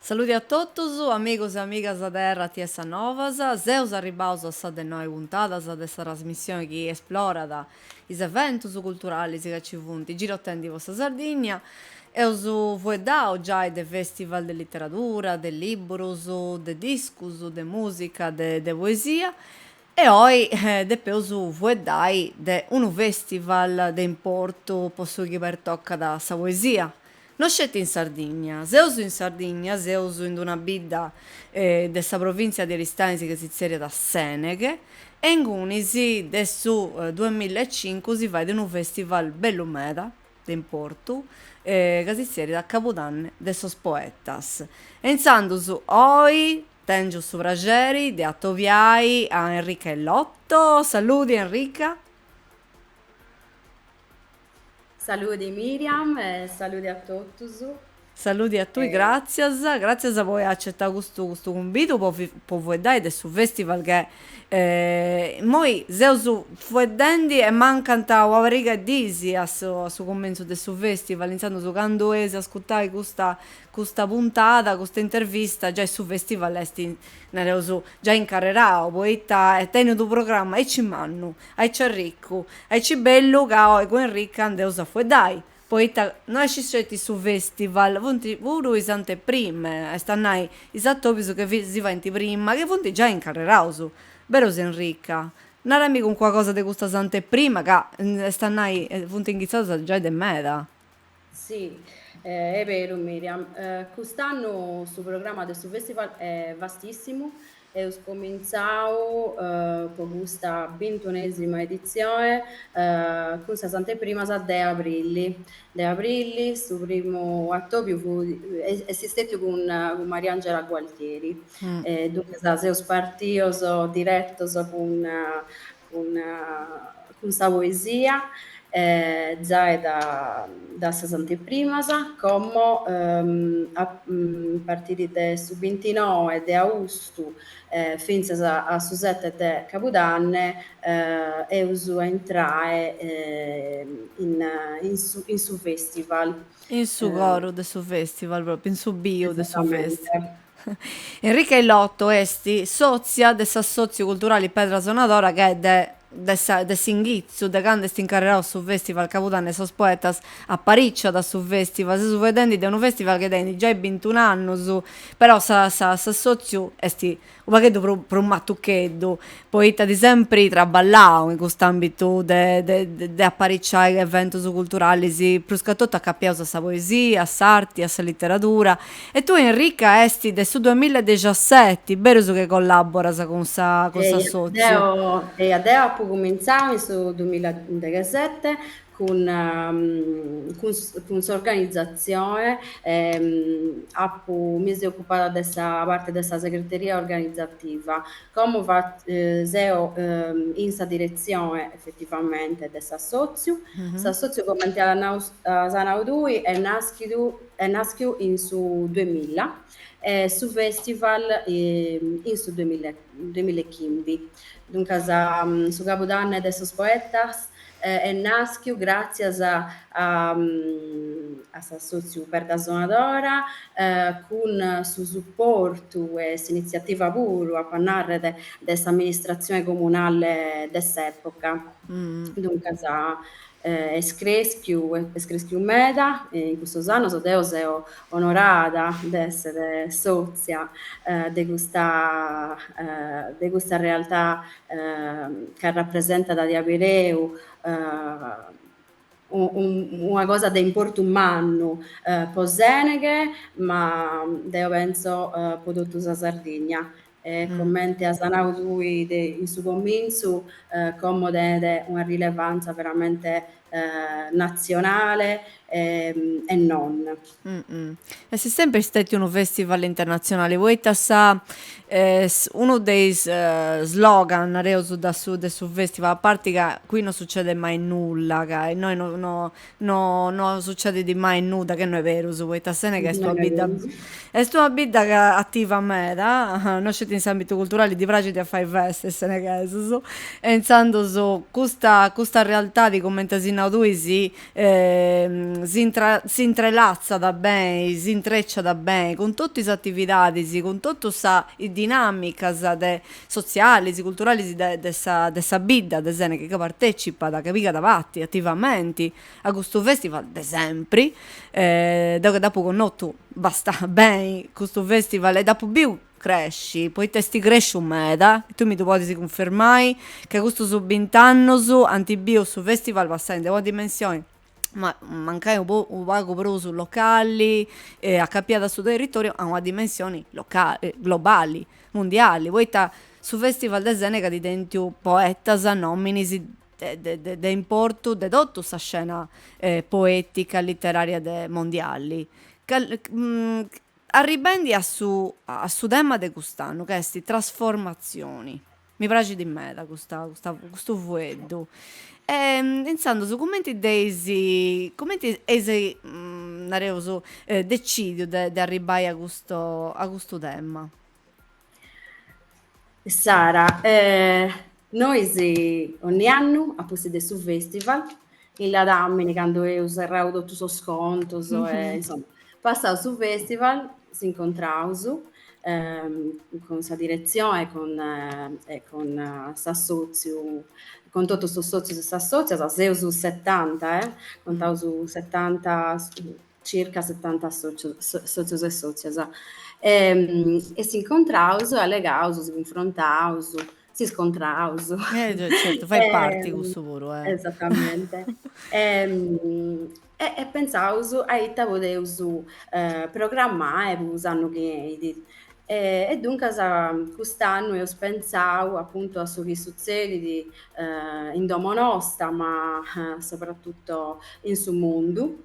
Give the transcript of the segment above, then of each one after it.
Saluti a todos, amigos e amigas da RTS Novas. Zeus arribaus sa de noi puntadas dessa trasmissione che esplora da is eventos culturali che ci funt girotendi vostra Sardigna. Eus fuedau già de festival de literatura, de libros, de discos, de musica, de poesia. E oi depeus fuedai de un festival de importo, posso che per tocca da sa poesia. Non sceti in Sardegna, seus in Sardegna, seus in una bidda dessa provincia di Aristanis che si seria da Seneghe, e in Unisi, de su 2005, si fa di un festival bello meda, in Porto, che si seria da Capodanno de sos poetas. E in Sandus, oi, tengo su prageri, de attoviai a Enrica Lotto. Saluti Enrica. Saluti Miriam e saluti a tutti. Saluti a tu, Eh, grazie. Grazie a voi accettare questo convito per voi dare del festival che noi siamo fuedendi e mancano una riga disi a su commento del suo festival, iniziando su quando ascoltare questa puntata, questa intervista, già su festival esti già incarrerato, poi è tenuto programma e ci manno, e c'è ricco, e ci bello che oggi con Enrica andiamo a fuedai. Poi noi ci siamo su festival, punti pure is anteprime, e stanno i attopi che si va in prima, che punti già incarrerato, vero Enrica? Non è mica con qualcosa di questa anteprima, che stanno punti ingizzato già di meta. sì, è vero Miriam. Quest'anno sul programma del suo festival è vastissimo e ho cominciato con questa 21esima edizione con questa anteprima a 10 aprile. 10 aprile, il primo attopio è stato con Mariangela Gualtieri. Mm. Dunque, siamo partiti diretti con questa poesia. Già è da 60 prima, come a partire dal 29 di agosto fino a 7 di Capodanno e uso entrare in su festival. In su Eh, coro del suo festival, proprio in su bio del suo Esattamente. festival. Enrica Illotto esti sozia dell'Assozio Culturale Pedra Sonadora che è de Singhizio, de quando sti incarrerato su festival Capodanno e sos poetas a Pariccia da su festival, se su vedendi de un festival che tendi già 21 anni su, però s'assozio esti un pachetto pro un mattuccheddu, poita di sempre traballao in quest'ambito de apparicciare eventi culturali, si, plus che tutto accappiato a sa poesia, a s'arte, a sa letteratura. E tu Enrica esti del su 2017, vero su che collabora con sa sozio? E adesso ho cominciato nel 2017 con questa organizzazione, mi sono occupata della parte della segreteria organizzativa, come seo in questa direzione effettivamente della socio. Sa socio come a Sanaudui è nasciuto in su 2000 su festival in su 2015. Dunque, su Capodanno de sos poetas è nasciuto grazie a s'assozio per da Sonadora con su supporto e s'iniziativa pure a pannare dessa amministrazione comunale dess'epoca. Dunque, è cresciuto meda in questo anno, io sono onorata di essere sozia di questa realtà che rappresenta da Diapireu una cosa di importo umano poseneghe, ma io penso per tutta la Sardegna. E commenti a Sanau lui in suo comincio come una rilevanza veramente nazionale e non. Mm-mm. E sei sempre stato un festival internazionale. Voi sa uno dei slogan reso del suo festival, a parte che qui non succede mai nulla, che noi non succede di mai nulla, che non è vero, su voi tassene che Non è vero. è una bidda che attiva a me, da? Non c'è in ambito culturale di Pragiti a fare feste, se ne che so. E pensando su questa realtà di come tu sì, si intrelazza da bene, si intreccia da bene con tutte le attività, con tutte le dinamiche sociali, culturali dessa bidda, ad esempio, che partecipa, da che piga davanti attivamente a questo festival, de sempre, dopo con noi tu basta bene questo festival e dopo più cresci, poi testi cresci un meda, tu mi puoi confermare che questo su 20 anni antibio su festival passa in delle dimensioni ma manca un vago però su locali a capire sul territorio a una dimensione locali, globali, mondiali. Poi su festival de Seneca diventi poeta, nominis de importo de tutta questa scena poetica, letteraria mondiali. Arribendi a su tema de quest'anno, che è sti trasformazioni. Mi piace di me da questo fueddu. Pensando su come ti nareus decidio de arribai a questo tema. Sara, noi ogni anno, a posto di su festival, in la Dammini, quando io serravo tutti i scontos, insomma, passavo su festival, si incontravamo con sa direzione e con sa sozio, con tutti i sozi e sa sozia, sei su 70, contavo su 70, circa 70 sozios e sozias. E si incontraus, allegaus, si confrontaus, si scontraus. Certo, fai parte questo pure, eh. Esattamente. E pensaus a ite podeus programmare per s'annu chi enit. E duncas cust'annu eus pensau appunto a su chi suzzedit in domo nosta, ma soprattutto in su mundu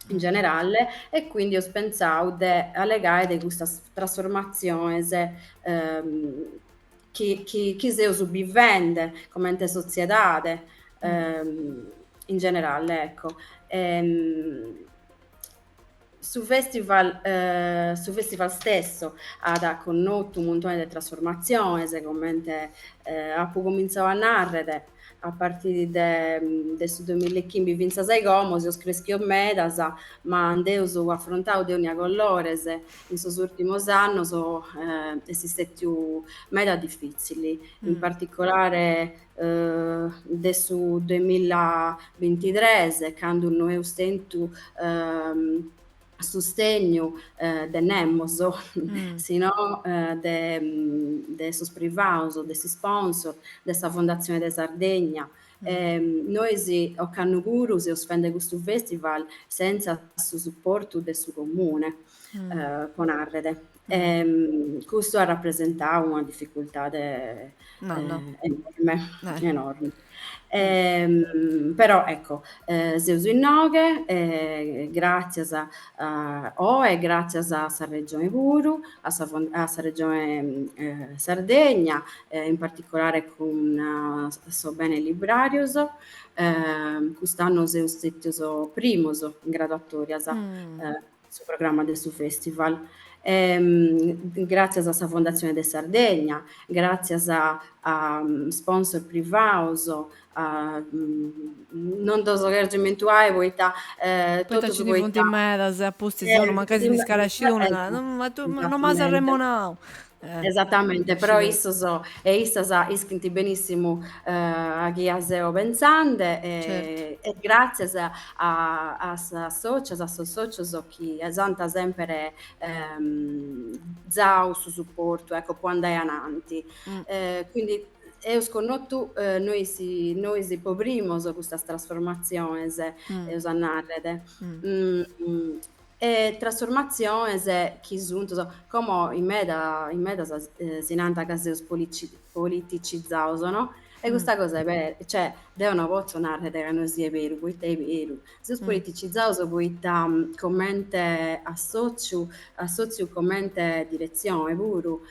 in generale, e quindi ho pensato di allegare di queste trasformazioni che stiamo vivendo come società, in generale, ecco. Su festival stesso ha connotto un montone di trasformazioni, come appunto cominciato a narrare a partire da su 2015 fino a sei gomo, si cresciuto medas, ma andeus affrontato di ogni colores in questi ultimi anni esistito meda difficili, in Mm. particolare de su 2023, quando noi ostentu sostegno de Nemos, Mm. sino de sos privados, de si sponsor, dessa Fondazione de Sardegna. Noi o cannu puru si spende questo festival senza su supporto del suo comune Mm. con Arrede. Mm. Questo ha rappresentato una difficoltà No, no. enorme, Eh. enorme. Però ecco, seus innoghe, grazie e grazie a sa regione puru, a sa regione Sardegna, in particolare con so bene librarios. Quest'anno seus stetios primos in graduatorias Mm. sul programma del su festival. Grazie a sa Fondazione de Sardegna, grazie a sponsor privados, non do soghergimentuare poita Poi totu tacci su di fonti poita in meda, se a posti sono, magari si discarasci uno, ma tu ma non mi esattamente. saremmo now. Esattamente, però issas iscritti benissimo a chi a SEO pensante Certo. e grazie a sa socias, a sos socios chi esanta sempre zau su supporto, ecco, può andare avanti. Mm. Quindi eus connottu noi si poprimos custas trasformazziones Mm. eus a narrere. Mm. Mm, e trasformazziones chi sunt como in meda si nanta ca seus politicizzados, no? E Mm. questa cosa è vera, cioè, deo non posso narrare che non sia vero, poitta è vero. Seus Mm. politicizzados poitta commente assoziu commente direzione puru,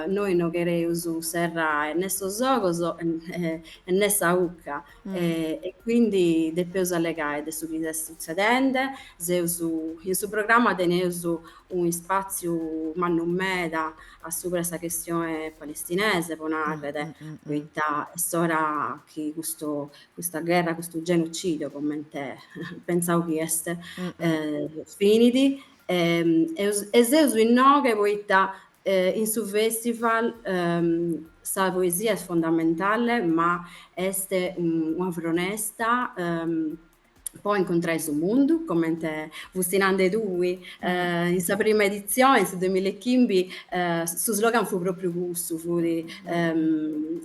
noi non quereus serrare né sos ogos né sa 'ucca, Mm. e quindi depeus allegare de su chi est suzzedende. In su programma teneus un spaziu mannu meda a supra sa questione palestinese, po Mm. narrere, Mm. Mm. Mm. poita est ora chi questa guerra, questo genocidio, commente pensavo chi est Mm-mm. finiti, e seus inoghe poita in su festival sa poesia est fondamentale, ma est una fronesta po incontrai su mundu, commente fustinande tui. Mm. In sa prima edizione, in su 2015, su slogan fu proprio cussu, fudi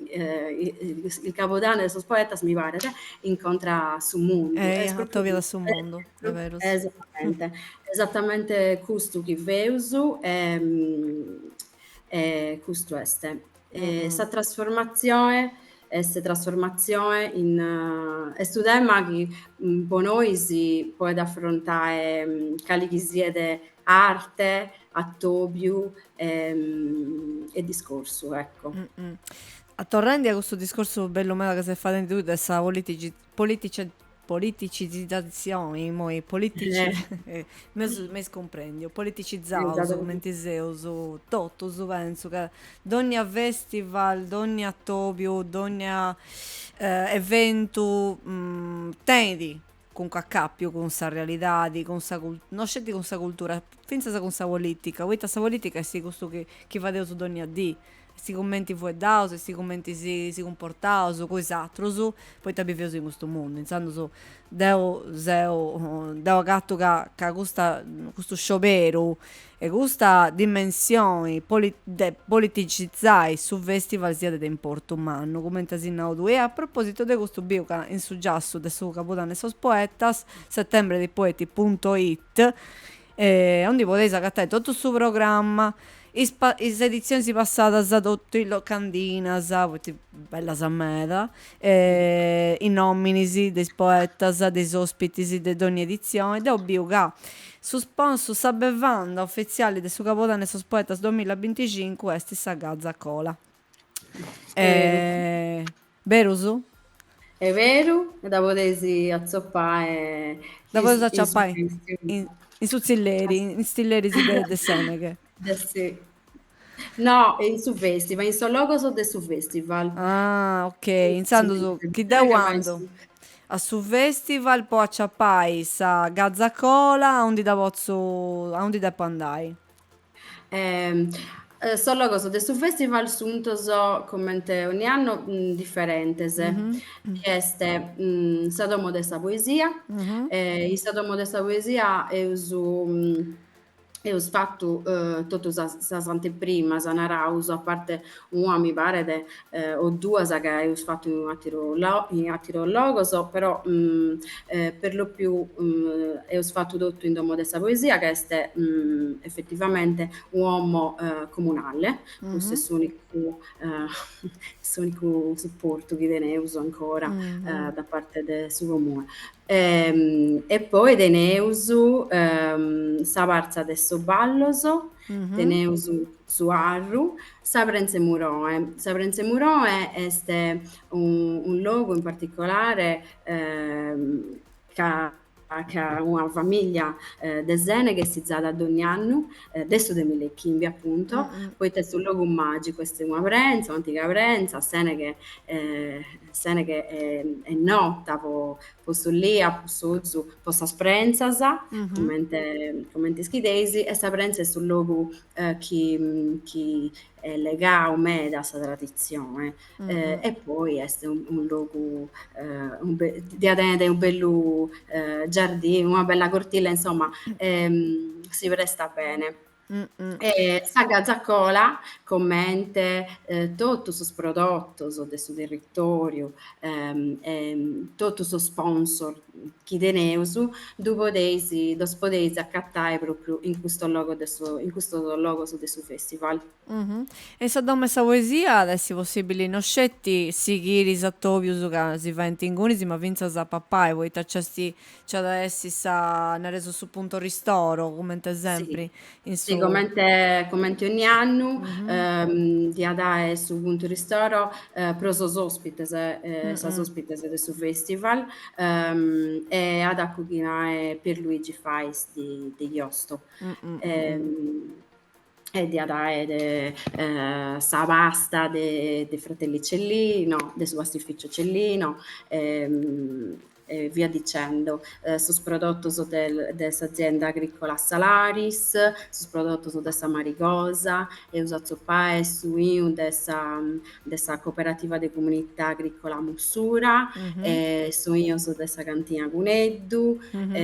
il capodanno de sos poetas, mi paret, incontra su mundu. Es Atto proprio via da sul mondo, è vero. esattamente custu chi feus, e custu est. Mm-mm. Sa trasformazione est trasformazione in est unu tema chi po noi si poet affrontare cali chi siet arte, attobiu e discorsu, ecco. Mm-mm. Attorrendi a questo discorso bello meno che si è fatto in tu dessa politicizzazione, moi politici, Eh, me scomprendi, politicizzaus, esatto. come seus, tutto, penso che ogni festival, ogni attobio, ogni evento, tendi comunque a cappio con sa realidad, con sa non scetti con sa cultura, pensa con sa politica, poi sa politica è sì questo che va su ogni a questi commenti fueddaus, questi commenti si comportaus, quis'atros, poi t'abbiamo in questo mondo, insomma, deo gatto che questo sciopero e questa dimensione politicizzare su festival sia di importo umano, come t'asinau tu. E a proposito di questo bio che in suggiasso del suo capodanno e sos poetas, settembre dei poeti.it, onde potete accattare tutto il suo programma, is edizioni passadas tutto in locandinas, bella sammeda, i nominis dei poetas, dei ospiti di ogni edizione, ed ovvio che su sponsor sa bevanda ufficiale del suo capodanno e sos poetas 2025 è sa Gazza Cola. Veru. Berusu? È vero, e da potesi azzoppare Da cosa in su acciappai? In Suzzilleri, in Stilleri de Seneghe. sì. No, in su festival, in sto logo so de su festival. Ah, ok. Su Insando su chi da festival, ma in quando? A su festival poi acciappai sa Gazzacola, a undi da pozzo, a undi da pandai. Ehm, solo cosa, de su festival sunt so commente ogni anno differentes. Mhm, Este sa Domo de sa Poesia, mhm, in sa Domo de sa Poesia eus fattu totu sas anteprimas, naraus, a parte una mi paret o duas che eus fattu in attiru logos, però per lo più eus fattu totu in Domo de sa Poesia, che est effettivamente uomo comunale, questo è mhm, s'unicu supportu chi teneus ancora mhm, da parte de su comune. E poi teneus sa parza de so balloso, mhm, teneus su arru, sa Prenze Muroe. Sa Prenze Muroe est un logo in particolare ca una famiglia de Sene che si zada ad ogni anno, de su 2015 appunto, mhm, poi è un logo magico, questa è una prensa, un'antica prensa, Sene che è nota po su lia, po s'ozu, po sas prensas, mhm, commente schideisi, e sa prensa è sul logo chi è legau meda a sa tradizione. mhm, E poi est un logu di atende un bellu giardino, una bella cortile, insomma, si presta bene. mhm. Sa Gazzacola commente totus sos prodottos de su territoriu, totus sos sponsor chi teneus, dos podeis accattare proprio in questo logo in questo logo de su festival. Mhm. E sa domme sa poesia, adesso è possibile non scetti sigiri sa tobius che si fa in tingunisi, ma vinza sa papà e voi tacciasti c'è da essi sa ne reso su punto ristoro, come te Sì, sempre in sì, su. commente ogni anno Mhm, di dare su punto ristoro pro sos ospites, sas mhm, ospites de su festival e ad accuchinare per Luigi Fais di Iosto. mhm, mhm, Ehm, e di dare sa pasta de Fratelli Cellino, de su pastificio Cellino, e via dicendo. Sos prodottos de s'azienda agricola Salaris, sos prodottos de sa Marigosa, e us azzoppare su iu de sa cooperativa de comunità agricola Mussura, Mhm, e su iu de sa cantina Cuneddu, mhm.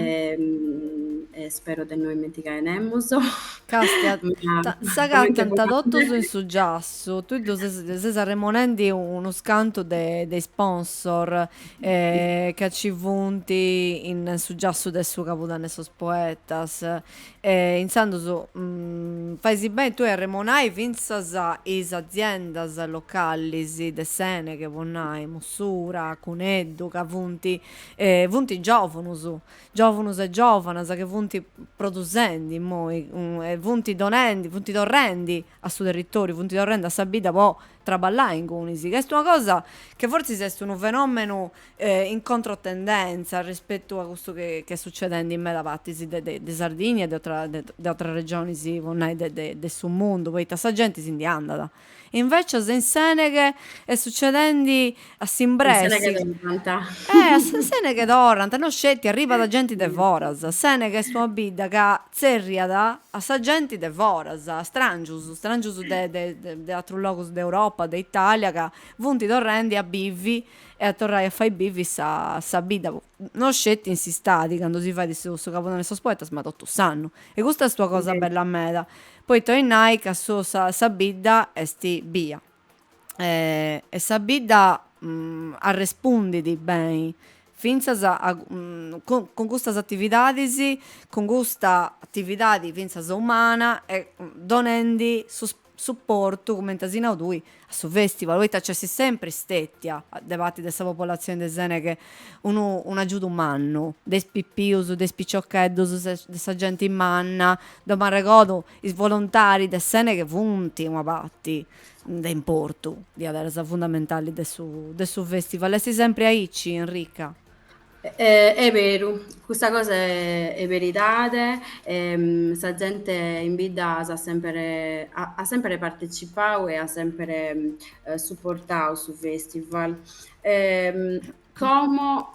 e spero de non dimenticare nemmoso. Castia, Ma sa che comente tantadotto su in puramente successo, tu sei remonendi uno scanto dei sponsor che ci vunti in successo del suo capodanno sos poetas, in sandu su, fai sì bene tu e remonai finzas is aziendas locali de Sene che vonai, Mussura, Cuneddu, che vunti giovanus, giovanus e giovanas che vunti produsendi moi, e vunti donendi, vunti torrendi a su territorio, vunti torrendi a sa bida po' traballare in Cunisi, che è una cosa che forse è un fenomeno in controtendenza rispetto a questo che succedendo in me da parte di Sardegna e di altre regioni sì, del suo mondo, poi tanta gente si indianda. Invece se in Senegal è succedendo a in Sene che Simbresi, devo cantà. a Seneca d'Orrant, non scetti, arriva da gente de Voras. Seneca è sua bidda che zerriada a sa gente de Voras, a strangius de altri locus d'Europa, d'Italia, che vunti torrendi a bivi e a tornare a fare i bivi sa bidda. Non scetti insistati quando si fa di questo capodanno sos poetas, ma tutto sanno. E questa è sta cosa bella a meda. Poi tornai che sa bidda e sti via. E sa bidda arrespondidi bem. Finzas con queste attività, con questa attività finzas umana e donendi supporto come tasina tui a su festival. Poi c'è sempre stettia da parte della popolazione de Sene che un aiuto umano, des pippius, des piccioccheddos, dessa gente in manna, da ricordo i volontari de Sene che vunti una patti da importo di avere fondamentali del suo festival. E sei sempre aici, Enrica. È vero, questa cosa è verità, sa gente in vita ha sempre partecipato e ha sempre supportato su festival. Come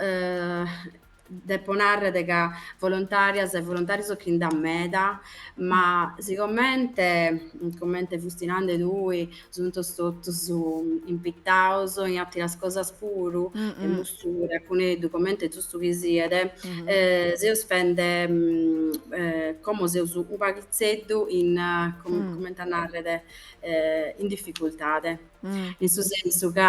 devo narrare che volontarias e volontari sono chi da meda, ma sicuramente, come Fustinande lui, sono tutti su impittaus, in altre cose puru, e Mm-mm. Mussura, Cunedu, commente giusto che siete, Mhm. se io spende come se uso un paghizzetto in, Mm. come narrare, in difficoltà. Mm. In questo senso che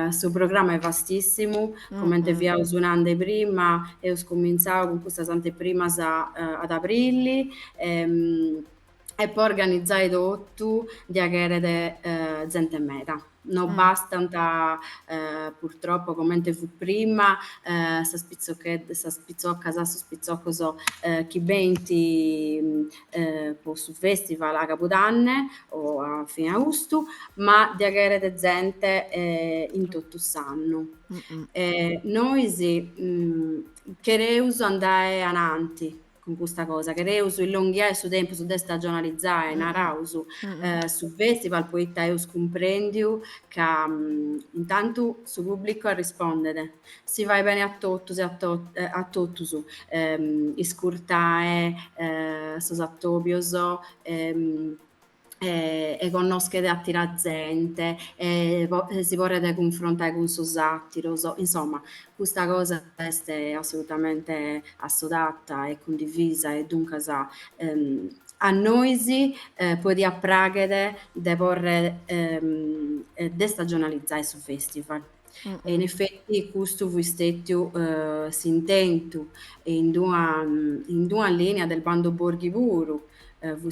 questo programma è vastissimo, come te Mm-mm. vi ho suonando prima, e ho cominciato con questa anteprima ad aprile, e poi organizzare tutto di avere gente in meta. Non Mm. basta purtroppo come te fu prima, sa spizzocca, sa spizzocco so, chi venti po su festival a Capodanne o a fine agosto, ma di avere de gente in tutto sanno. Mm-mm. Noi sì, chereus andare avanti con questa cosa, chereus illonghiare su tempo, su de stagionalizzare, Mm-mm. narausu, Mm-mm. su festival, poi eus comprendiu che intanto su pubblico a rispondere, si vai bene a tutto, a tutto su, iscurtae, sos attobios, ehm, e conoscere attira gente, si vorrebbe confrontare con sos attiros, insomma, questa cosa è assolutamente assodata e condivisa e dunque a noi sì, poi di appraghere de porre destagionalizzare su festival. E in Mm-mm. effetti questo fu stato s'intento in due linea del bando Borghi Puru, fu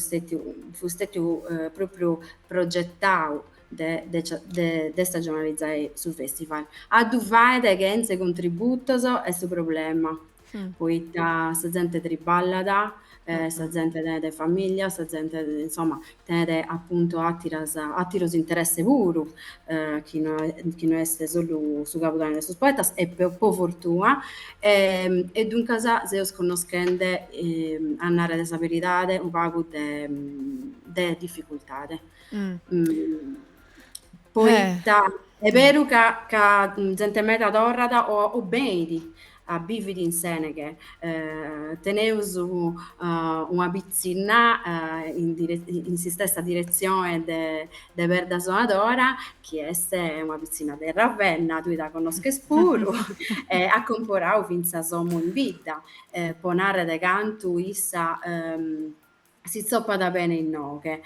stato proprio progettato de stagionalizzare sul festival. A duvare che contributos è questo problema. Mm. Poi sa gente triballada, Mm, sa mm. gente de famiglia, sa gente, insomma, tenede appunto attiros interesse puru, chi no est solu su capitale de sos poetas, e po fortuna, e duncas seus connoschende, a narrere de sa veridade, un pagu de difficultade. Mm. Mm, Eh, Poita è vero ca gente meda torrada o beidi a bividi in Seneghe. Teneus una pizzina in si stessa direzione de Verda Sonadora, chi est una pizzina de Ravenna, tui la conosches puru, a comporau finza somo in vita, po narre de cantu issa si zoppada bene in noghe.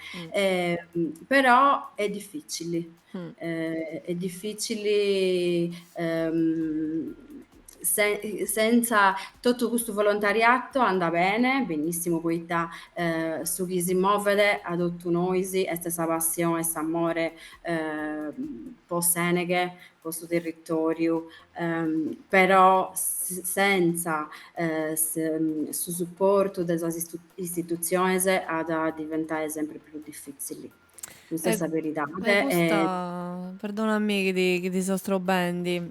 mm, Però è difficile. mm. È difficile, senza tutto questo volontariato anda bene, benissimo, poitta su chi si muove ad otto noisi, e stessa passione e amore po' Seneghe, po' suo territorio, però senza su supporto delle istituzioni ad diventare sempre più difficili. Questa è E, la verità. e questa, perdonami che ti sto strobendi,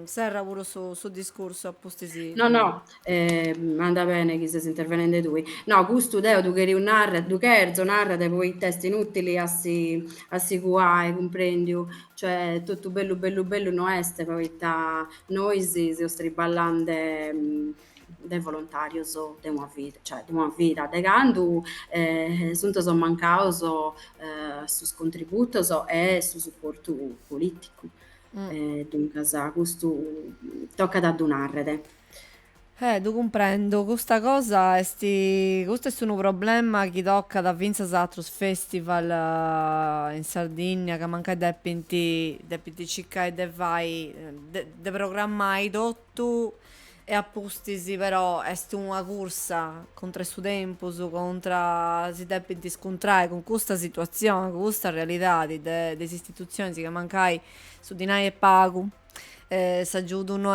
serra pure su discorso, apposti sì. No, no, anda bene chi si intervenendo tu. No, questo deo tu che narra, tu cherzo, narra te poi testi inutili a si cuare, comprendi? Cioè, tutto bello, bello, bello non est, poi noi si ostriballande de volontario so de una vita, cioè de una vita, de candu sunt so mancaus sus contributos e su supporto politico. Mm. Dunque, questo tocca da donarre. Tu comprendo, questa cosa questo è un problema che tocca da Vinza Satros Festival in Sardegna, che manca depinti circa e de vai, de programmai tutto e appustisi però est una corsa contro su tempus, contro si depinti scontrare con questa situazione, con questa realtà delle istituzioni che mancai su di noi e pago s'aggiungono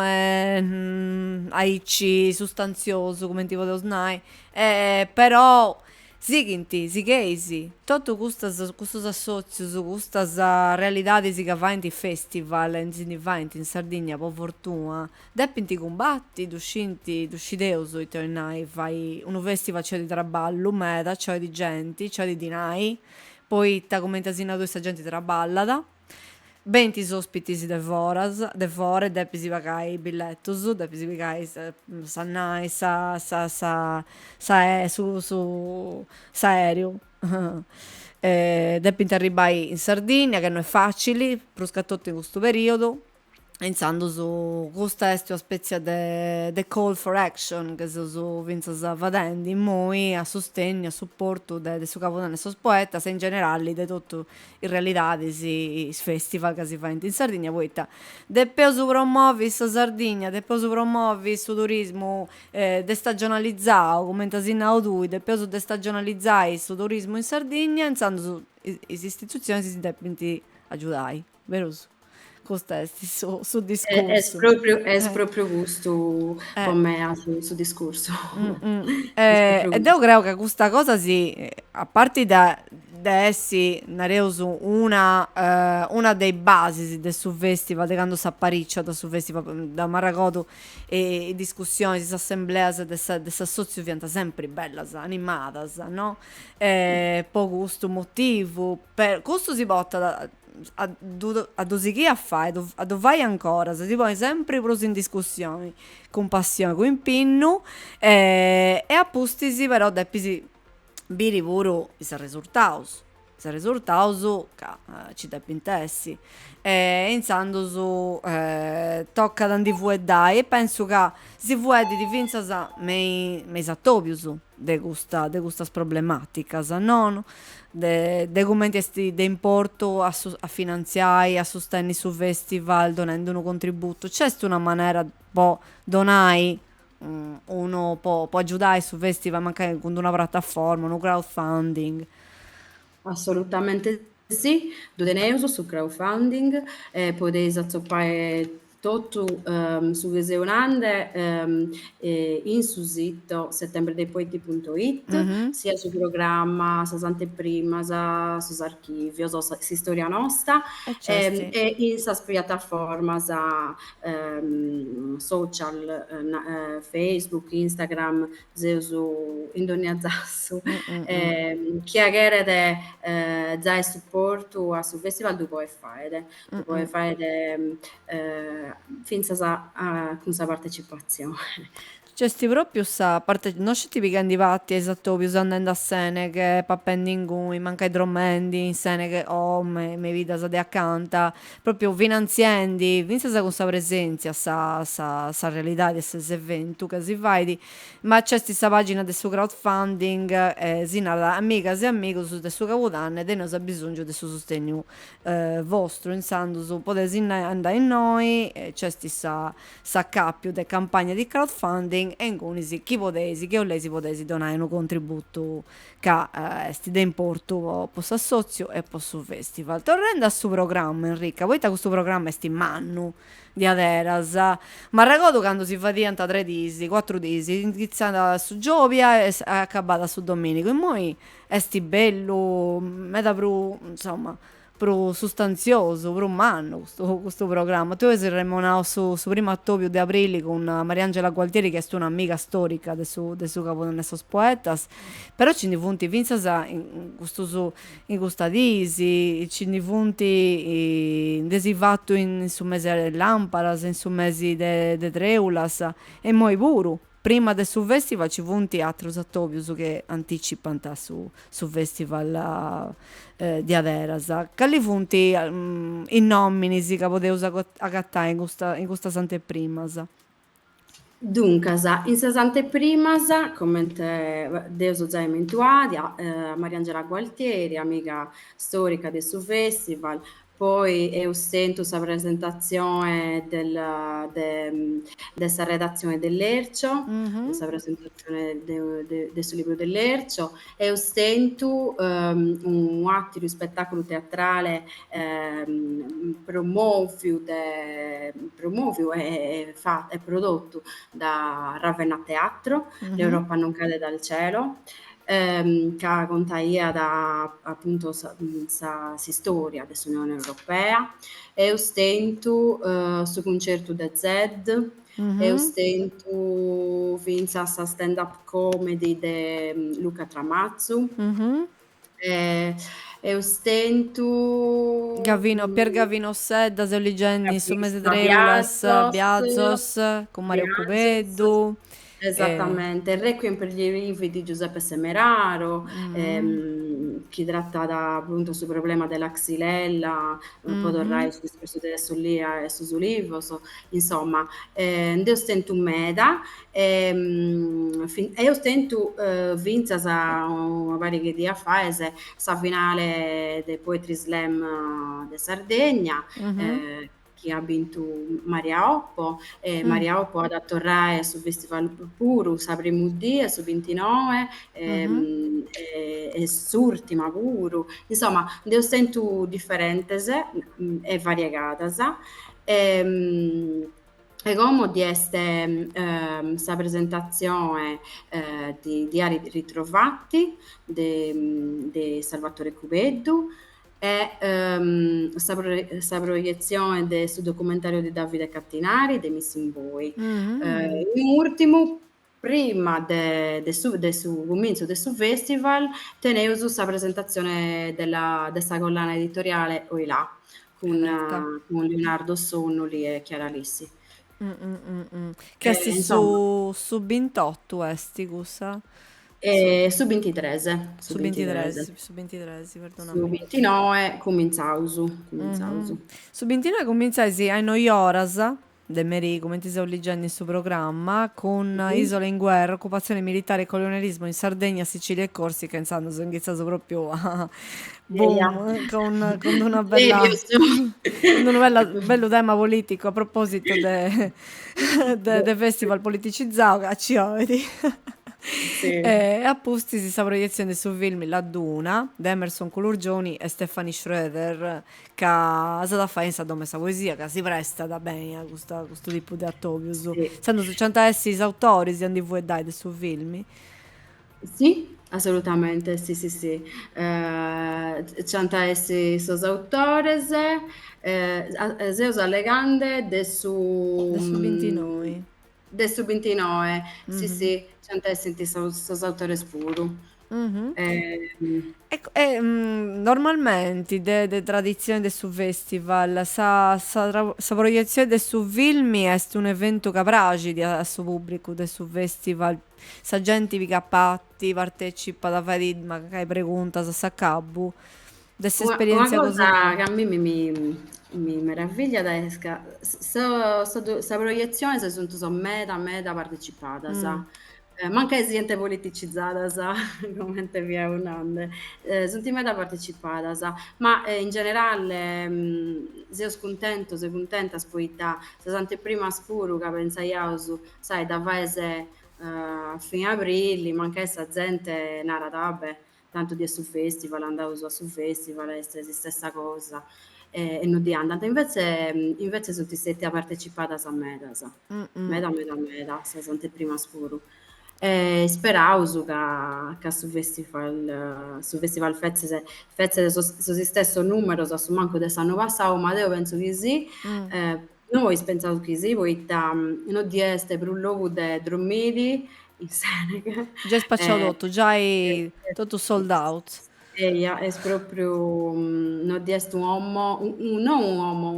aici sostanzioso come tipo di snai però sighinti, sigheisi tutto questo associos queste realtà che va in festival in Sardegna per fortuna depinti combatti duscideus i tornai fai un festival c'è di traballo meta c'è di gente c'è di dinai poi ta commentasina questa gente traballada 20 ospiti de fora, depi si pagai bilettos, depi si pagai s'annai, s'aereo. Depi arribai in Sardegna, che non è facile, proscattotti in questo periodo. Pensando su questa è una specie de call for action che su vinzas vadendo in moi a sostegno, a supporto de su capodanno e sos poetas e in generale di tutto in realtà si festival che si fa in Sardegna poi de più su promuovi sa Sardegna de più su promuovi su turismo destagionalizzato come intasinao tu de più su destagionalizzai su turismo in Sardegna pensando su is istituzioni si debbano aiutare vero? Questo è su discorso. È Eh, proprio gusto eh, per me su discorso. mm. È proprio Ed io gusto. credo che questa cosa si, a parte da essi, nareusu una dei basi del suo festival, di quando si appariccia da su festival, da Maragodo e discussioni, di assembleas, di socio diventa sempre bella, animata, no? Po gusto, motivo, per, questo si porta a dosichi a fare, a dove vai ancora, se si pone sempre preso in discussione, con passione, con impegno, e a pustisi però deppisi biri pure i risultati. I risultati che ci debbano intessi. E insando su tocca da dai e penso che si vuole di difesa mei sattopius de questa problematica, no? De come esti de importo a finanziare, a sostenere su festival, donando un contributo. C'è una maniera po' donare uno può aiutare su festival magari con una piattaforma, un crowdfunding. Assolutamente sì, Dudeneus su crowdfunding, potete zoppare Totu su Veseunande in su sito settembre-dei-poeti.it, Mhm. sia su programma, sa s'anteprima, sus archivios, s'istoria nostra, E cesti. e in sas piattaformas social, Facebook, Instagram, seus in donnia zassu. Mm, mm, mm. Chi agherede già supporto a su festival du poe faede. Mm, Du poe mm. faede finzas cun sa partecipazione. C'è sti proprio sa parte non c'è tipi candidati esatto usando a sene che pappendingui manca i drommendi in sene che me vita sa de accanta proprio finanziendi vinse sa con sa presenza sa realtà di se evento che si vai ma c'è sta pagina del suo crowdfunding si nala amigas e amigos del suo capodanno e de nos ha bisogno del suo sostegno vostro in sandu potete andare in noi c'è sta s'accappio de campagna di crowdfunding e inguni chi potesi, chi o lei si potesi donare un contributo che esti de importo posso assozio e posso festival. Torrendo a su programma Enrica, poi da questo programma esti mannu di aderas, ma ricordo quando si fa diventa 3 disi, 4 disi, iniziata su Giovia e accabata su Domenico e poi esti bello, meta più, insomma, più sostanzioso, più umano questo programma. Tu sei remonato su primo ottobre di aprile con Mariangela Gualtieri che è un'amica storica del suo capodanno poetas, però ci ne funti vinzas in questa disi, ci ne funti desi fatto in su mese de lamparas, in su mesi de treulas e moi puru. Prima del su festival ci fu un teatro Sattopius che anticipanta su festival di Aderas. Quali funti i nomini che poteus agattare in questa Sante Primas? Duncas, in sas anteprimas, comente Deus già eventuadi, Mariangela Gualtieri, amiga storica de su festival, poi sento sa presentazione de sa redazione dell'Ercio, de Mhm, sa presentazione de su libro dell'Ercio, e sento un attivo spettacolo teatrale promoviu e prodotto da Ravenna Teatro, mhm, l'Europa non cade dal cielo, che contaia da appunto sa storia dell'Unione Europea, e ostentu su concerto de Zed, e mhm, ostentu finza sa stand-up comedy de Luca Tramazzu, mhm. e, e ostentu Pier Gavino Sedda, Seoli Genni, Sommese Bravissima, Treulas, Biazos, con Mario Biazos, Cupeddu. esattamente, il Requiem per gli vivi di Giuseppe Semeraro, Mhm, che tratta appunto sul problema della xylella, poi mhm, tornai su discorso della sollia e su Sulivos, insomma, io stento un meda, e io stento vinza una pari di affaese, sa finale del Poetry Slam de Sardegna, mhm, che ha vinto Maria Oppo, e mm, Maria Oppo ad attorrare sul Festival Puru, sa primo dia, su 29, mhm. e s'ultima puru. Insomma, de sento differentes e variegatas. E como di este sa presentazione di Ari Ritrovati de Salvatore Cubeddu, e sa proiezione del su documentario di Davide Cattinari, de Missing Boy. Mhm. In ultimo, prima de su cominzo de su festival, teneus sa presentazione de sa collana editoriale Oilà, Certo. con Leonardo Sonnoli e Chiara Lissi. Che esti Insomma, su 28 esticus? Su, su 23, su su 23, 23. su 23, Su perdonami. 29 cominzausu, Mhm. cominzausu. Su 29 cominciai sì, ai noi oras de Meri, come ti stavo leggendo in suo programma, con Mhm. isole in guerra, occupazione militare e colonialismo in Sardegna, Sicilia e Corsica, insomma, sono iniziato proprio a Seria. boom, con una bella, Serious. con un bello tema politico a proposito de festival politicizzato, che ci vedi. Sì. E appustisi sa proiezione su film La Duna, di Emerson Colurgioni e Stephanie Schroeder, che sa da fare in sa dome sa poesia, che si presta da bene a questo tipo di attobius. Sì. Essendo su 100 essi gli autori, si hanno voi dai su film. Sì, assolutamente, sì, sì, sì. Chanta essi sos autores, seus allegande De su 29. de su 29, sì, Mhm. sì, chanta essi sos autores puru. Mhm. Ehm, Normalmente, de tradizione del su festival, sa proiezione del su film è un evento che piace a su pubblico del su festival. Sa gente vi capatti, partecipa da fare, ma che pregunta, sa cabu. Dessa una esperienza così. cosa che a me mi meraviglia da esca, sa proiezione se sono meda, meda partecipata, Mm. sa. Manca è gente politicizzata, sa, come te via un'ande. Sono meda partecipata, sa. Ma in generale, sei contenta, spoita, se sante prima spuru che pensaiamo su, sai, da paese a fine aprile, manca essa gente nara vabbè tanto di su festival, andavo su festival, è stessa cosa, e non di andata. Invece sono stati a partecipare a Medas, Mm, mm. Meda, Meda, Meda, se sono prima spuru. E speravo che su festival fece su stesso numero, su manco del anno passato, ma io penso che sì. Mm. Noi pensiamo che sì, poi non di essere per un luogo di drummidi in Senegal. Già spacciato Eh, tutto, già eh, è tutto sold out. Eia, è proprio non di essere un uomo, non un uomo,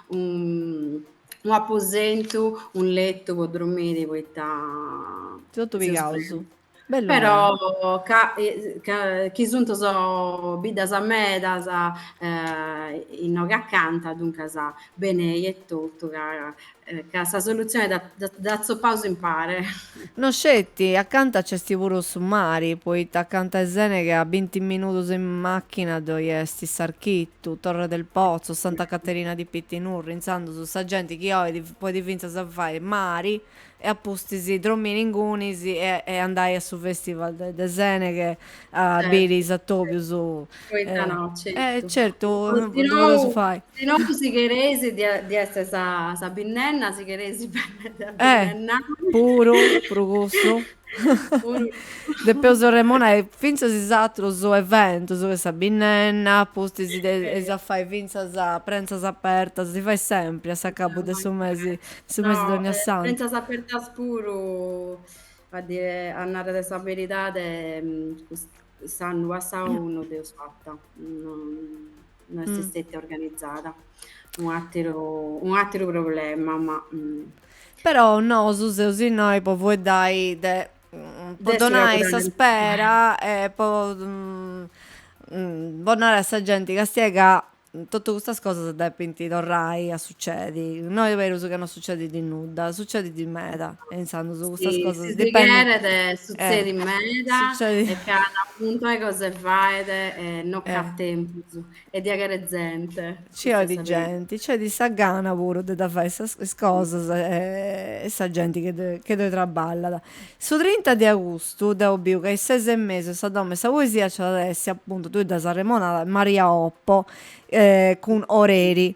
un, un apposento, un letto per dormire, poi Tutto se picauso. Bello bello. però chi sono so bidas a me, in no che accanta, dunque sa bene e tutto, che sa soluzione da zoppauso impare. No scetti, accanto c'è sti pure su mari, poi accanto a Zene che a 20 minuti in macchina dove è sti Sarchittu, Torre del Pozzo, Santa Caterina di Pittinurri, insando su sta gente che poi di vinta sa fare mari e appustisi drommini in Gunisi e andai a su festival de Zene che a Certo, Biris a Topio certo. su. Poeta no, certo. Certo, dove su fai? Se no si chiedesi di essere sa binnenna, si chiedesi per da Eh, binnenna. puro gusto. Pure- Depois o Remona finza si satro so evento, so essa binnenna, posti si Eh, esa fai finza sa prensa sa aperta, si fai sempre a sa capo de su mesi no, d'ogni santo. senza sapere spuro, a dire, a narrare questa verità, sanno passato uno Deus fatta, non si Mm. stata organizzata. Un altro problema, ma Però no, su se usi noi po voi dai po adesso la donai cura sa del spera e po bonare a sa gente che stiega tutte queste cose da pinti torrai a succedi. Noi è vero che non succede di nuda, succede di meda. E insomma, su queste sì, cose si si dipende. chiede succede in meda Succede. e cada appunto le cose fatte e non c'ha Eh. tempo e di avere gente, C'è questa è di la verità. gente, c'è di Sagana pure da fare queste cose e sa gente che deve traballa. Su 30 di agosto, da obbligo che è 6 mesi, sa dome, sa poesia c'è adesso appunto tu da Saremona, Maria Oppo, con Oreri.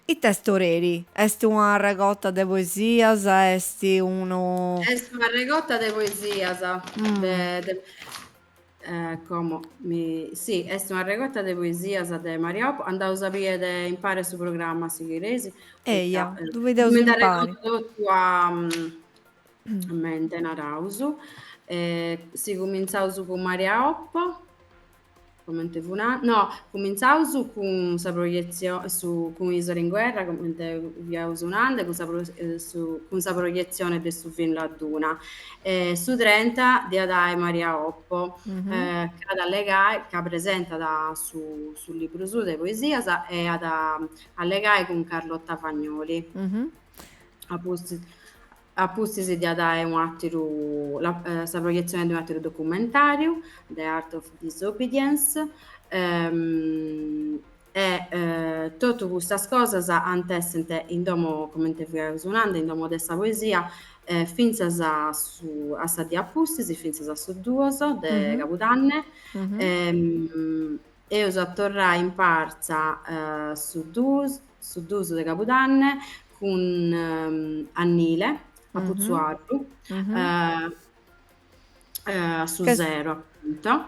I testi Oreri, esti una raccolta di poesia, esti uno. È una regotta di poesia, sa, Mm, sì, è una regotta di poesia sa de Marioppo, andavo a sapere de impare su programma sicuresi, eia, dove devo mi da impari? regotta tutto a mente narausu, si cominciavo su con Marioppo, come te fu no, cominciavo su con sa proiezione su con Isola in guerra, come te via usando, con sa proiezione del suo film La Duna. Su 30 di Adai Maria Oppo, Mhm, che da legare, che presenta sul libro su de poesia e ad allegare con Carlotta Fagnoli. mhm. Appustisi di dare un attimo la proiezione di un altro documentario, The Art of Disobedience, tutte queste cose antecedenti in domo, come te fui usando, in domo dessa poesia, finzas a sa die apustis, finzas a su duos de Mhm, Cabudanne. mhm. Eus a torrare in parza su dus de Cabudanne cun Annile a Mhm, Puzzuarru, mhm. eh, su Che zero appunto,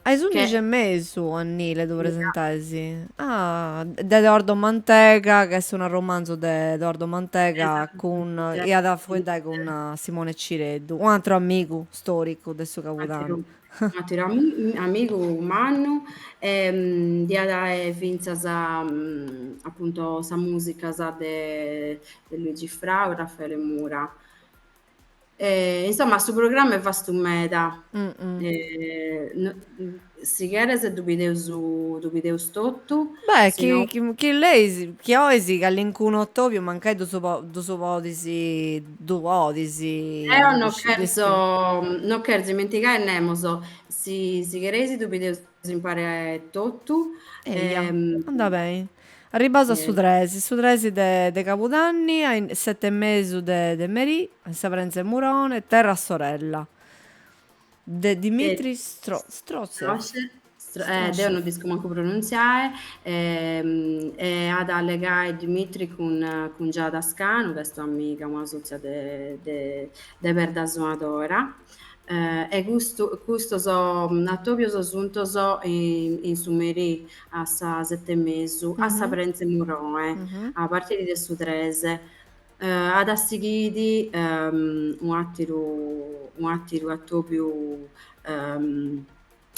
ai 11 e che mezzo annile dove presentasi. Ah, de Edoardo Mantega, che è un romanzo di Edoardo Mantega con esattamente, e ad affrontare con Simone Cireddu, un altro amico storico del suo Capodanno. Matiru Matiru amigu mannu, diat finzas appunto sa musica sa de Luigi Frau e Raffaele Mura. Insomma, su programma è vastu meda. Mm-mm. Si cheres du bideus totu, Beh, si no chi lei, chi oisi, che all'incuno ottovio mancai du su podisi, du podisi, eo descrive. non cherzo dimenticare nemoso, si chereisi du bideus impare totu, Eia, anda bene. Arribato a eh, Su Tresi de Capodanni, a 7 e mezzo de Merì, a Savrenza e Murone, Terra Sorella, de E Dimitri Strozev. Deo Stroscev. non riesco manco a pronunciare, e ad allegare Dimitri con Giada Scanu, che è sua amica, una sozia de Verda Suadora. E questo so, a Topio so giunto so in Sumeri a sa 7 mesi, a sa Mhm, Prenze Murone, mhm. a partire del su 13. Ad Assigidi, un attimo a Topio ehm,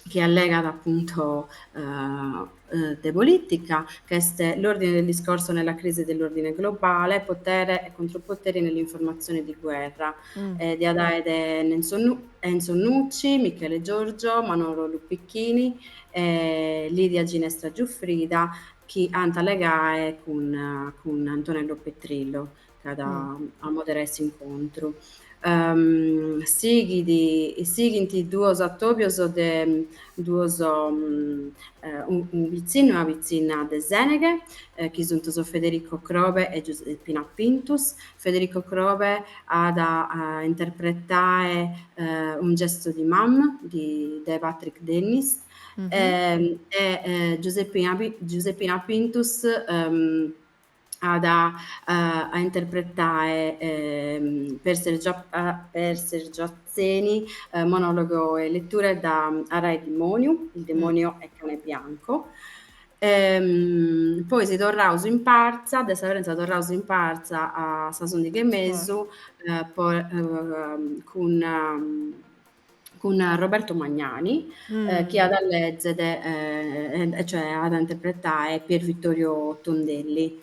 che allega appunto de politica, che è l'ordine del discorso nella crisi dell'ordine globale, potere e contropotere nell'informazione di guerra, Mm. di Adaide Enzo Nucci, Michele Giorgio, Manolo Lupicchini, Lidia Ginestra Giuffrida, chi anta legae con Antonello Petrillo, che Mm. a moderare questo incontro. Sighinti duos attobios de duos un vizzino e una vizzina de Zeneghe, chi sunt so Federico Crobe e Giuseppina Pintus. Federico Crobe a interpretare un gesto di Mam di Patrick Dennis, Mhm. Giuseppina Pintus a interpretare per Sergio Azzeni monologo e letture da Ara e Demonio, il Mm. demonio è cane bianco. Poi si torna in parza, de Saverenza torna in parza a Sasondiga e Scuola. Mezzo con Roberto Magnani, che Mm. ha da leggere, cioè ad interpretare Pier Vittorio Tondelli.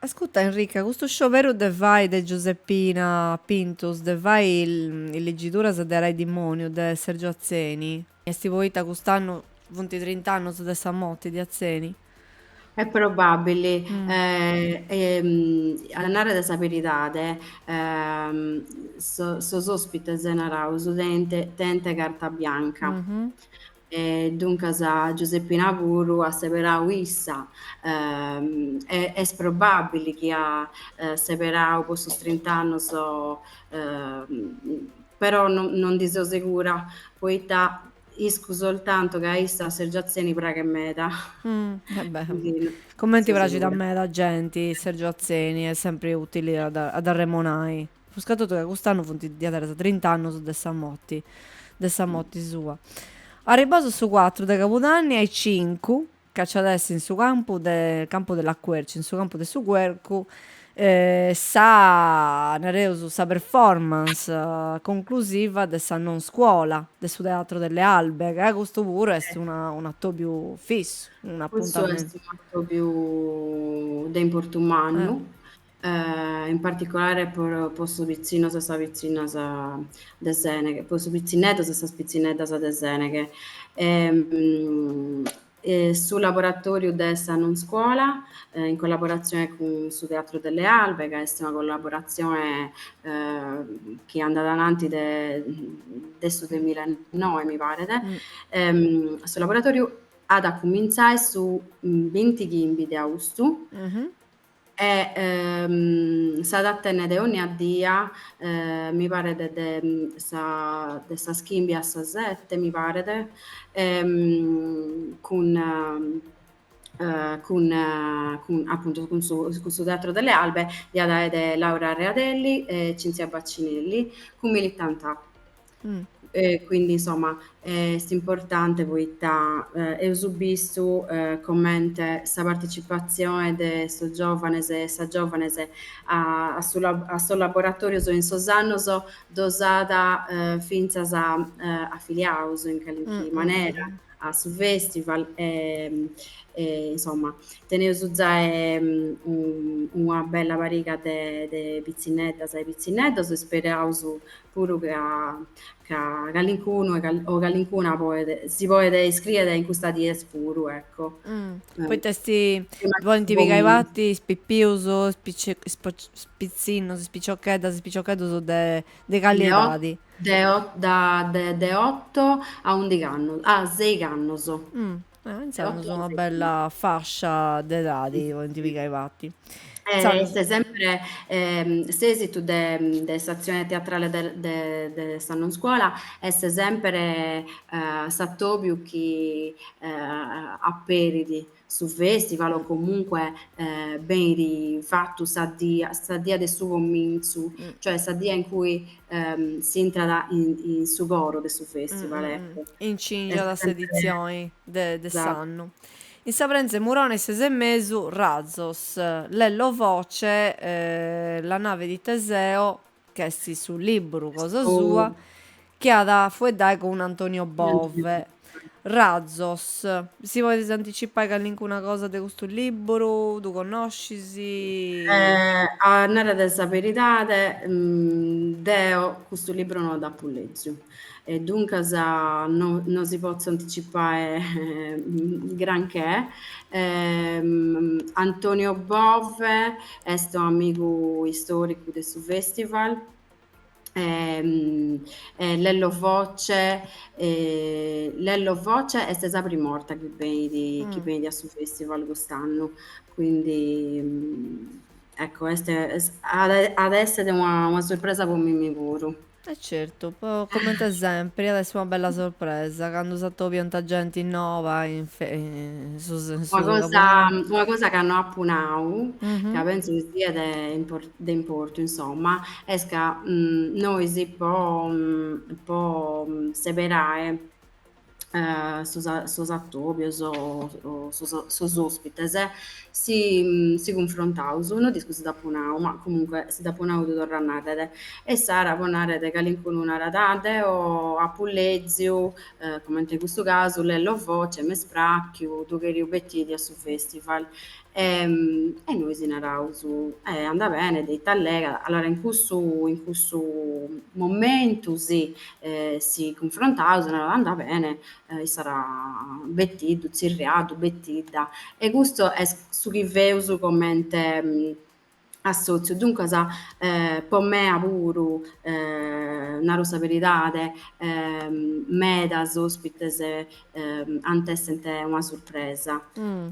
Ascolta Enrica, questo sciopero de vai de Giuseppina Pintus, de vai il leggitura de Rai Demonio de Sergio Azzeni. E sti poeta quest'anno 20-30 anni su de Sammotti di Azzeni. È probabile, Mm. andare da saperitade, sos ospites narau su tente carta bianca. Mhm. E dunque sa Giuseppina Puru asseverau issa, è probabile che ha severau posto 30 anni però non di so sicura, poiché iscu soltanto che issa assaggiazioni praga e meta. Vabbè, Quindi non commenti so vraci da sicura. me, da gente, Sergio Azzeni, è sempre utile ad arremonai. Fuscato che quest'anno funti di adesso 30 anni su de Sammotti sua. A ribasso su 4 de Capodanni ai 5, caccia adesso in su campo della Quercia, in su campo del su Guercu, sa Nereus sa performance conclusiva de sa non scuola del su teatro delle Albe che a questo pure è Eh, un atto più fisso un Questo è appuntamento molto più da eh. importumanno, in particolare posso vicino se sa vicino sa de Seneghe, posso pizzinetto se sa spizzinetta sa de Seneghe. Ehm, Sul laboratorio de sa non scuola, in collaborazione con su Teatro delle Albe, che è una collaborazione che è andata avanti adesso del 2009 mi pare, Mm. sul laboratorio ad a cominciare su 20 de agosto, Mhm. e s'adattene de ogni a dia, mi pare de sa schimbia a sa 7, mi pare, cun appunto cun su Teatro delle Albe, diat Laura Readelli e Cinzia Baccinelli, cun militantà. Mm, Quindi insomma est importante poita eus bistu commente sa partecipazione de sos giovanes e sa giovanes a sos laboratorios in sos annos dos at finzas affiliaus in mm, calinchi mm, manera mm. a su festival insomma teneus già una bella pariga de pizzineddas e pizzineddos e speraus puru ca callincunu o callincuna si poet iscriere in custa dies puru, ecco. Poi testi, Prima poi in su tipi cominciu. caivatti, spippiuso, spizzinno, spicciocchedda, spiccioccheddu de calli De ot etadi. de 8 a 11 annos, a 6 annos. De Insomma, 8 sono a una 6 annos. bella fascia Sì, d'etadi, sì, poi in tipi sì. caivatti. Insomma, Este sempre s'esitu de s'azione teatrale de s'anno scuola est sempre s'attobiu chi aperidi su festival o mm, comunque benit fattu sa die de su cominzu, mm, cioè sa die in cui s'intrat in su coro de su festival, ecco. incinge Est da sempre edizioni de esatto. s'anno. In Sabrenze Murones e mesu Razos, Lello Voce, la nave di Teseo, che si sul libro cosa sua, Su che ha da fuedai con Antonio Bove. Razos, si vuole anticipare che link una cosa di questo libro, tu conosci? A narrare sa veridade, deo custu libro non lo da pulleziu e duncas non si pozzo anticipare granché. Antonio Bove est un amigu istoricu de su festival. Lello Voce, Lello Voce est sa primorta chi Mm. benit a su festival quest'anno, quindi ecco, ad essere una sorpresa per Mimmi puru. Certo, come te sempre, adesso è una bella sorpresa, quando satto pianta gente nuova su Capodanno. Una cosa che hanno appunau, che Mhm. penso che sia de importo, insomma, è che noi si può separare sos attobios o sos ospites, si confrontaus, non dico si d'appunau, ma comunque si d'appunau de torra a narrere. E Sara può narrere calincunu naradade o a Pulleziu, come in questo caso, Lello Voce, me spracchiu, tu che riubettidi a su festival. E noi si naraus, anda bene, deita allega. Allora in questo momento sì, si confrontaus, anda bene, sarà bettidu, zirriadu, bettidda. E custu est su chi veus commente assoziu. Duncas po mea puru, naru sa veridade, medas ospites ant essente una surpresa. Mm.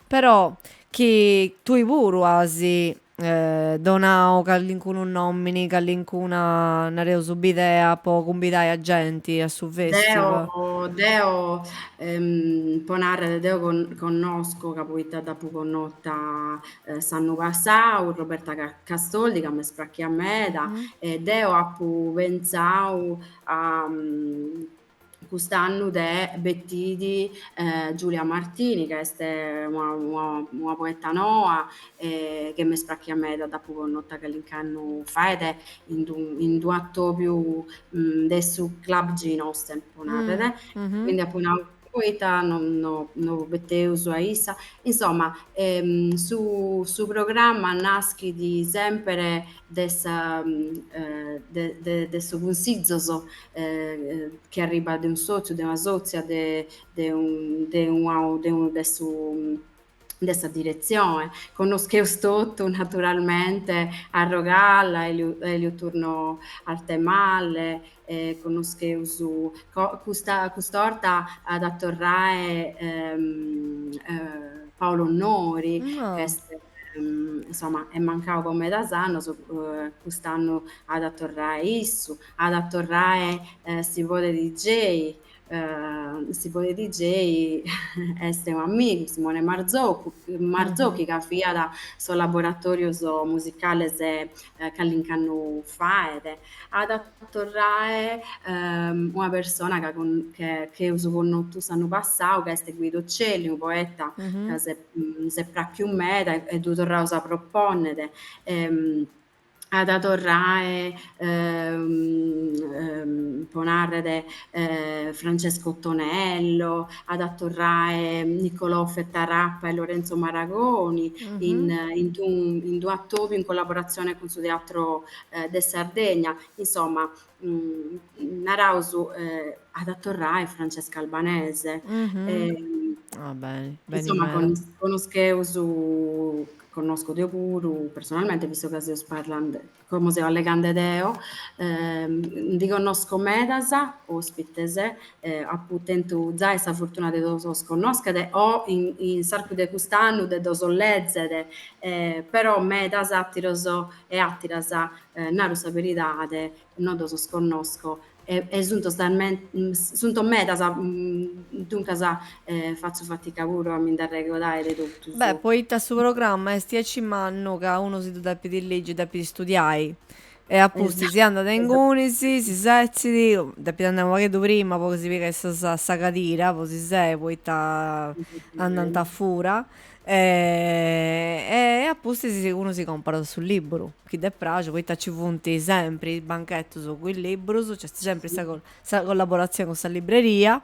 Però chi tu puru asi donau callincunu nomini, callincuna nareu subidea po cumbidare a genti a su festival. Deo po narrere, deo connosco ca poita d'apu connota s'annu passau Roberta Castoldi ca me spracchiat meda Mhm. e deo apu penzau a cust'annu de bettidi Giulia Martini, che est una poeta noa che me spracchiat meda, d'apu connota callinc'annu faede in d'u attobiu de su Club Gino po Mm, narrere, mhm. quindi apo nau poeta no betteus a issa. Insomma, su programma naschit sempre de su cunsizos che arriba de un soziu, de una sozia, de su de sa direzione. Conoscheus totu naturalmente a Rogalla, Elio Turno Artemalle, conoscheus cust'orta ad attorrae Paolo Nori, che No. est insomma, è mancato come da sanno, quest'anno ad tornare issu, ad tornare si vuole DJ este un amico, Simone Mhm. Marzocchi, che fiat so laboratorios musicales c'allincannu faede, ad tornare una persona che us connottu s'annu passau, che est Guido Celli, un poeta Mhm. che se pracchiu meda e du torraus a proponnere. Ehm, Ad torrare ponarrere Francesco Tonello, ad torrare Niccolò Fettarappa e Lorenzo Maragoni, Mhm. in due attori in collaborazione con su Teatro de Sardegna. Insomma, narausu ad attorrare Francesca Albanese. Mhm. Ehm, Ah, bene, bene, Insomma, meda. conosco Deo puru personalmente, visto che seus parlando, come se allegando Deo, di conosco medasa, ospites, appunto già sa fortuna de dos conoscere, o in sarcu de custanu, de dos lezzere, però medasa attiros e attiras, naru sa veridade, non dos conosco, e sunt medas, duncas faccio fatica pure a mi regolare de tutto Beh, su. poi a su programma è 10 anni che uno si deve di legge, deve di studiare. E appunto si anda in Esatto. unisi, si sezzidi, deve andare magari prima, poi si vede che sa cadira, poi si se, poi sta andando a Esattamente. fura. Appunto uno si compara sul libro, chi de piace, poi ci punti sempre il banchetto su quel libro, c'è sempre Sì, questa collaborazione con questa libreria,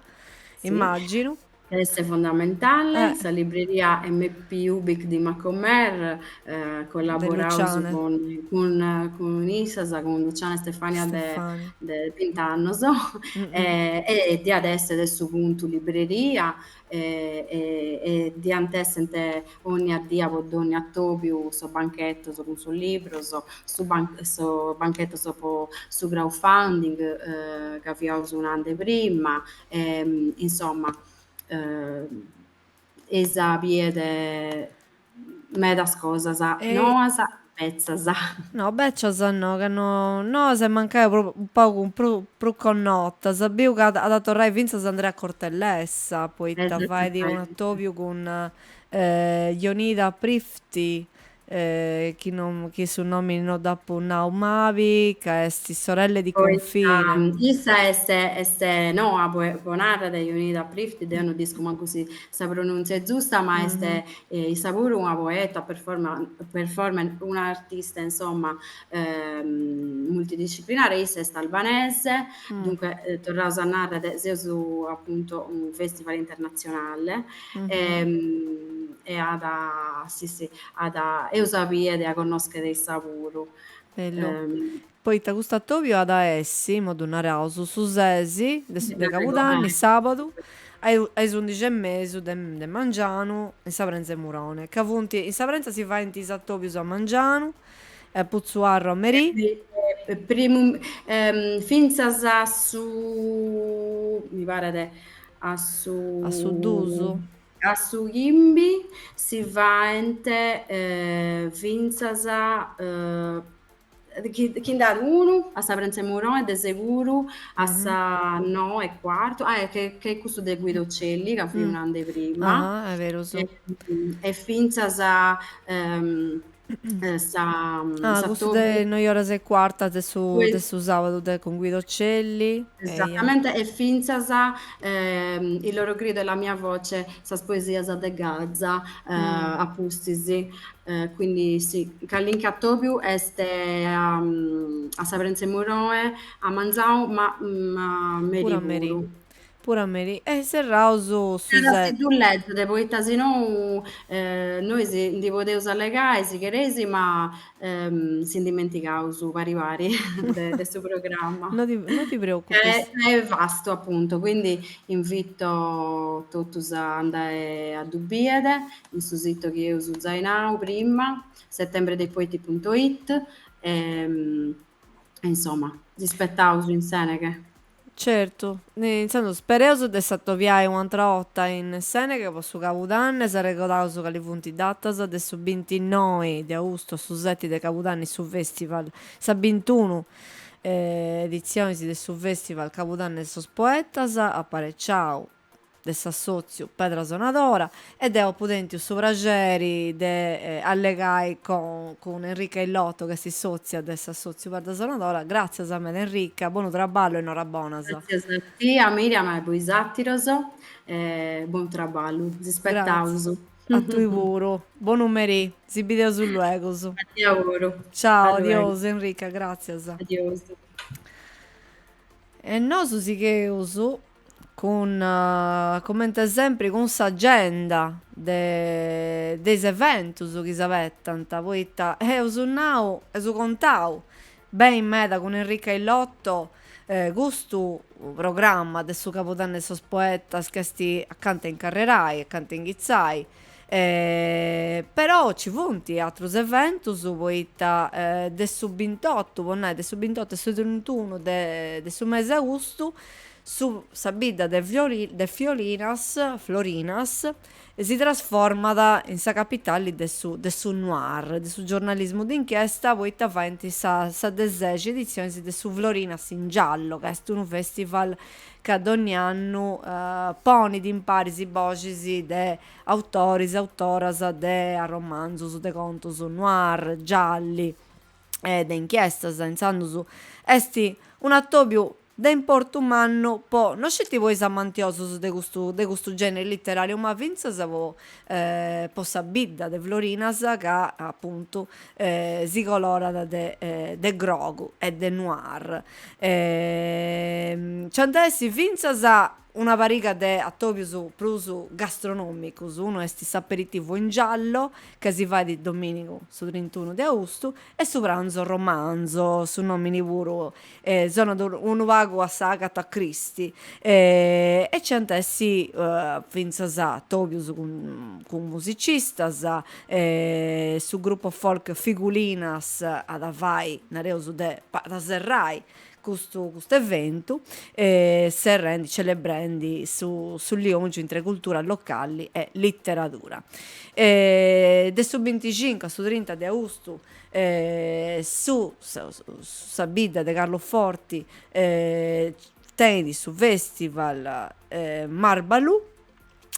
sì. immagino. Essa è fondamentale, Eh, sa libreria MP Ubic di Macomer, de collaboramos Luciane, con Isasa, con Luciana e Stefania Stefani. de Pintanno, so, Mm-mm. e di adesso punto libreria, e di antessente ogni addia podonni a topiu so banchetto, so con suo libro, so banchetto so su crowdfunding, che fiaus un'ande prima, insomma, eh, esa piede medas cosas, E noas pezzas. no, beh, c'è sanno che no, se mancava proprio un po' pro connotta. Sapevo che ad tornare Vinza si andrà a Cortellessa, poi ta fai di un Esattamente. attovio con Ionida Prifti, chi su nomi non dopo Naumavi, che è sti sorelle di confine. Issa este Noa Bonarda Unita Prifti, de non disco manco sa pronuncia è giusta, ma Mhm. este issa pure una poeta, performer, un'artista, insomma, multidisciplinare, issa è albanese, Mm, dunque tornato a narrare su appunto un festival internazionale, mhm. e sì, sì, io sapevo a conoscere il sapore. Bello. Ehm, Poi ta gusta attovio ad essi, modo narrao, su sesi, de Prego, Capodanni, sabato, ai 11 e mezzo de Mangiano, in Sabrenza e Murone. Cavunti, in Sabrenza si fa in tisattovius a Mangiano, e Puzzuarro a Merì, primum, finzas a su, mi pare a Suddusu. a su Imbi si va ente finzas a chi dà uno a sa Prensa Murò e de sicuro a Mhm. sa no e quarto che è questo de Guido Celli che fu un Mm. anno prima Ah, è vero, e, su. e finzas a Ah, questo S'attobi de noi ore e quarta de su sabato con Guido Celli. E io. esattamente, e finzas il loro grido e la mia voce, sas poesias de Gaza, Mm. apustisi, quindi sì, Callinca Topiu este a Sabrenze Muroe, a Manzau, ma Pure a Merì. Meriburu. Pure a Merì. E serrao su Era se. si tu leggere, poitta se no noi si poteus allegare, si cheresi, ma si dimenticau su pari pari de su programma. Non ti Che preoccupes. è vasto appunto, quindi invito tutti a andare a Dubbiede, in su sito che io su Zainau prima, settembre-dei-poeti.it, e insomma, rispettau su in Seneche. Certo, nel senso, spereoso de s'attoviare un'altra volta in Seneca per su Cabudanne, sa recordato che li funti datas de su 29 di agosto su 7 de Cabudanni su festival, sa 21 edizioni del su festival Cabudanne e sos poetas, appare ciao de s'assozio Pedra Sonadora ed è pudenti su prageri de allegai con Enrica Illotto che si sozia de s'assozio Pedra Sonadora, grazie a me Enrica, buon traballo e norabonas. Grazie a te, Miriam, e voi sattiros, buon trabalho, vi Grazie. aspettaus. A tu pure. Buon numeri. Si video su luegos. Ti auguro. A Ciao, luego. adios Enrica, grazie. Adios. E noi sicheus con, come sempre, con s'agenda des eventos chi s'avettant, poita su nau e su contau ben in meda con Enrica Illotto custu programma de su Capodanno e sos poetas che sti accanta in carrerai, accanta in ghizzai, però ci funti atrus eventus poita de su 28, bonnai, de su 28 e su 31 de su mese augustu su sa bidda de Florinas si trasformat in sa capitale de su noir, de su giornalismo d'inchiesta, poita faint sa desegi edizione de su Florinas in giallo, che est un festival che ad ogni anno ponit in paris i vocis de autoris, autoras de romanzus, de contos noir, gialli de inchiestas, inzandus est un attobiu de importu mannu po non scetti voi amantiosos de custu genere letterario, ma finzas po sa bidda de Florinas ca appunto si colorat de grogu e de noir. Ciant'essi finzas una pariga de attobius prus gastronomicus, uno est s'aperitivo in giallo che si fa di dominico su 31 di agosto e su pranzo romanzo su nomini puru sono unu pagu a sa Agatha Christie e c'ant'essi finzas attobius cun musicistas su gruppo folk Figulinas ad avai nareus de Pataserrai custu eventu serrendi, celebrandi su l'iungiu intre cultura locali e letteratura. De su 25 a su 30 di agosto sa bidda de Carlo Forti tenit su festival Marbalu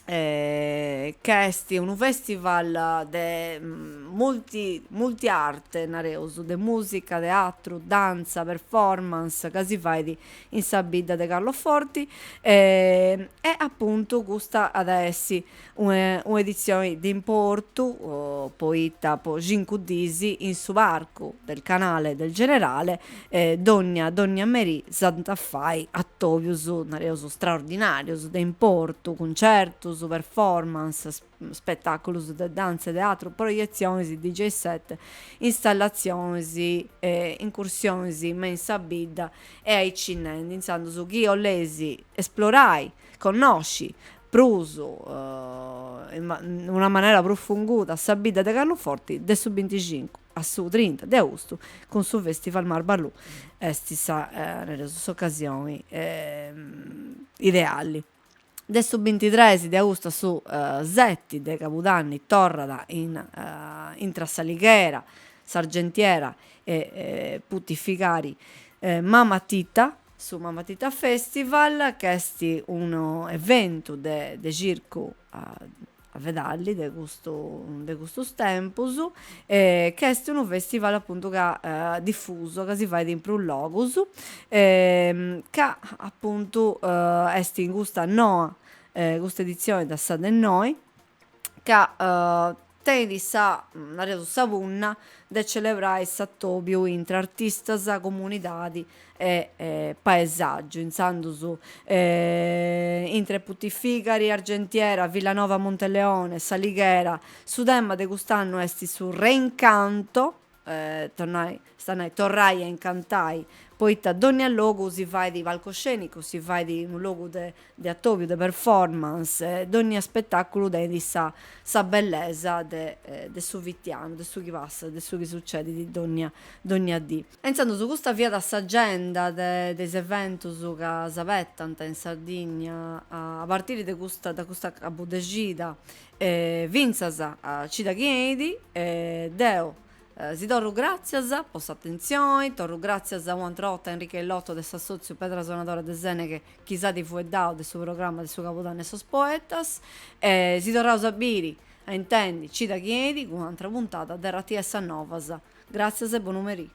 che est unu festival de multi arte nareus, de musica, teatru, danza, performance, ca si fait in sa bidda de Carlo Forti e appunto custa ad essi un'edizione di importu poita po 5 disi in su parcu del canale del generale Donna Meri Santa Fai attobius nareus straordinarius de importu, concertus, performance, spettaculus de danza, teatro, proieziones, DJ set, installazioni, incursiones me in sa bidda e ai cinnendi, insandus chi lesi esplorai, conosci prusu in una maniera profunguta sa bidda de Carlo Forti de su 25 a su 30 di agosto con su Festival Marbalù esti nelle sue occasioni ideali. De su 23 di agosto su 7 de Cabudanni torrada in Trassalighera, Sargentiera e Puttificari Mamma Tita su Mamma Tita Festival che è un evento de circo a Vedalli de custos tempus che è un festival appunto che diffuso che si fa in più logus che appunto è in questa edizione da sa de noi che tenet sa punna de celebrare s'attobiu intra artistas, comunidadi e paesaggio, insandus intre Puttificari, Argentiera, Villanova Monteleone, Salighera, su temma de cust'annu est su reincanto, torrai a incantai poiché ad ogni luogo si fa di palcoscenico, si fa di un luogo di attovio, di performance, ad ogni spettacolo di sa bellezza de su vittiano, de su chi passa, de su chi succede di ogni dì. E insomma, su questa via d'agenda dei eventi che si apertano in Sardegna a partire da questa abudegida vinzas a Cida Chiedi, deo si torro grazie per questa attenzione, torro grazie a un'altra volta Enrique Lotto del Sassozio Pedra Sonatore de Zene che chissà di fu e dao del suo programma del suo capodanno e sos poetas, si torrà a sapere, intendi, Cida Chiedi con un'altra puntata del RTS a Novas. Grazie e buon numerì.